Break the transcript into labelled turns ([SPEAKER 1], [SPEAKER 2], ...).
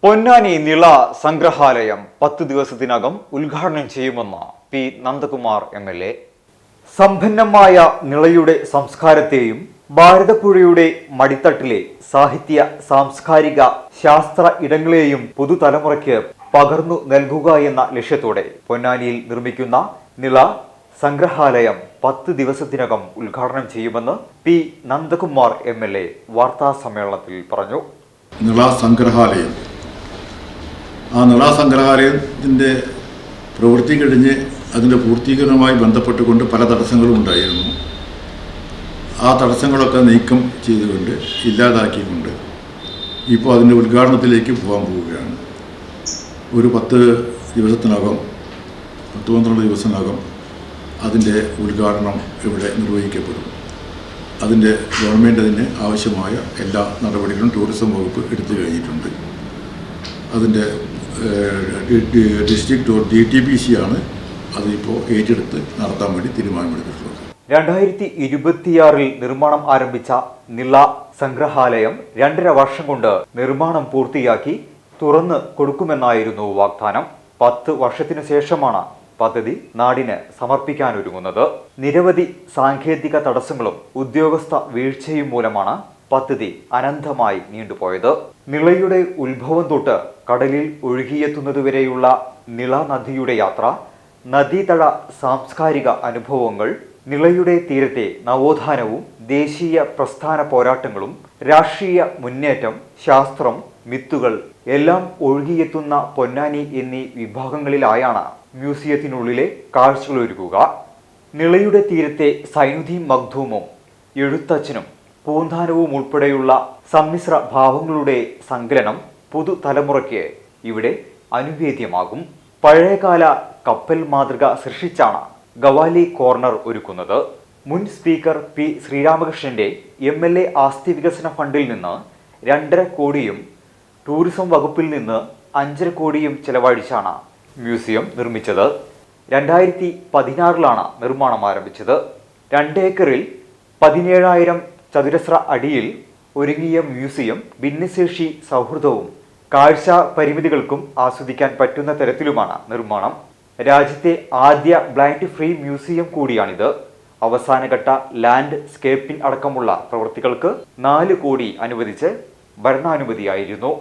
[SPEAKER 1] പൊന്നാനി നിള സംഗ്രഹാലയം 10 ദിവസത്തിനകം ഉദ്ഘാടനം ചെയ്യുമെന്ന് പി നന്ദകുമാർ MLA. സമ്പന്നമായ നിളയുടെ സംസ്കാരത്തെയും ഭാരതപ്പുഴയുടെ മടിത്തട്ടിലെ സാഹിത്യ, സാംസ്കാരിക, ശാസ്ത്ര ഇടങ്ങളെയും പുതുതലമുറയ്ക്ക് പകർന്നു നൽകുക എന്ന ലക്ഷ്യത്തോടെ പൊന്നാനിയിൽ നിർമ്മിക്കുന്ന നിള സംഗ്രഹാലയം 10 ദിവസത്തിനകം ഉദ്ഘാടനം ചെയ്യുമെന്ന് പി നന്ദകുമാർ MLA വാർത്താ സമ്മേളനത്തിൽ പറഞ്ഞു.
[SPEAKER 2] നിള സംഗ്രഹാലയം, ആ നിള സംഗ്രഹാലയത്തിൻ്റെ പ്രവൃത്തി കഴിഞ്ഞ് അതിൻ്റെ പൂർത്തീകരണവുമായി ബന്ധപ്പെട്ടുകൊണ്ട് പല തടസ്സങ്ങളും ഉണ്ടായിരുന്നു. ആ തടസ്സങ്ങളൊക്കെ നീക്കം ചെയ്തുകൊണ്ട് ഇല്ലാതാക്കിക്കൊണ്ട് ഇപ്പോൾ അതിൻ്റെ ഉദ്ഘാടനത്തിലേക്ക് പോകാൻ പോവുകയാണ്. ഒരു 10 ദിവസത്തിനകം 12 ദിവസത്തിനകം അതിൻ്റെ ഉദ്ഘാടനം ഇവിടെ നിർവഹിക്കപ്പെടും. അതിൻ്റെ ഗവൺമെൻറ് അതിന് ആവശ്യമായ എല്ലാ നടപടികളും ടൂറിസം വകുപ്പ് എടുത്തു കഴിഞ്ഞിട്ടുണ്ട്. അതിൻ്റെ ഡിസ്ട്രിക്ട് DTPC ആണ് അതിപ്പോൾ ഏറ്റെടുത്ത് നടത്താൻ വേണ്ടി തീരുമാനമെടുത്തിട്ടുള്ളത്.
[SPEAKER 1] 2026 നിർമ്മാണം ആരംഭിച്ച നിള സംഗ്രഹാലയം 2.5 വർഷം കൊണ്ട് നിർമ്മാണം പൂർത്തിയാക്കി തുറന്ന് കൊടുക്കുമെന്നായിരുന്നു വാഗ്ദാനം. 10 വർഷത്തിനു ശേഷമാണ് പദ്ധതി നാടിന് സമർപ്പിക്കാനൊരുങ്ങുന്നത്. നിരവധി സാങ്കേതിക തടസ്സങ്ങളും ഉദ്യോഗസ്ഥ വീഴ്ചയും മൂലമാണ് പദ്ധതി അനന്തമായി നീണ്ടുപോയത്. നിളയുടെ ഉത്ഭവം തൊട്ട് കടലിൽ ഒഴുകിയെത്തുന്നതുവരെയുള്ള നിള നദിയുടെ യാത്ര, നദീതട സാംസ്കാരിക അനുഭവങ്ങൾ, നിളയുടെ തീരത്തെ നവോത്ഥാനവും ദേശീയ പ്രസ്ഥാന പോരാട്ടങ്ങളും, രാഷ്ട്രീയ മുന്നേറ്റം, ശാസ്ത്രം, മിത്തുകൾ എല്ലാം ഒഴുകിയെത്തുന്ന പൊന്നാനി എന്നീ വിഭാഗങ്ങളിലായാണ് മ്യൂസിയത്തിനുള്ളിലെ കാഴ്ചകളൊരുക്കുക. നിളയുടെ തീരത്തെ സൈനുദ്ദീൻ മഖ്ദൂമും എഴുത്തച്ഛനും പൂന്താനവും ഉൾപ്പെടെയുള്ള സമ്മിശ്ര ഭാവങ്ങളുടെ സങ്കലനം പുതുതലമുറയ്ക്ക് ഇവിടെ അനുവേദ്യമാകും. പഴയകാല കപ്പൽ മാതൃക സൃഷ്ടിച്ചാണ് ഗവാലി കോർണർ ഒരുക്കുന്നത്. മുൻ സ്പീക്കർ പി ശ്രീരാമകൃഷ്ണന്റെ MLA ആസ്തി വികസന ഫണ്ടിൽ നിന്ന് 2.5 കോടിയും ടൂറിസം വകുപ്പിൽ നിന്ന് 5.5 കോടിയും ചെലവഴിച്ചാണ് മ്യൂസിയം നിർമ്മിച്ചത്. 2016 നിർമ്മാണം ആരംഭിച്ചത്. 2 ഏക്കറിൽ 17,000 ചതുരശ്ര അടിയിൽ ഒരുങ്ങിയ മ്യൂസിയം ഭിന്നശേഷി സൗഹൃദവും കാഴ്ച പരിമിതികൾക്കും ആസ്വദിക്കാൻ പറ്റുന്ന തരത്തിലുമാണ് നിർമ്മാണം. രാജ്യത്തെ ആദ്യ ബ്ലൈൻഡ് ഫ്രീ മ്യൂസിയം കൂടിയാണിത്. അവസാനഘട്ട ലാൻഡ് സ്കേപ്പിംഗ് അടക്കമുള്ള പ്രവൃത്തികൾക്ക് 4 കോടി അനുവദിച്ച് ഭരണാനുമതിയായിരുന്നു.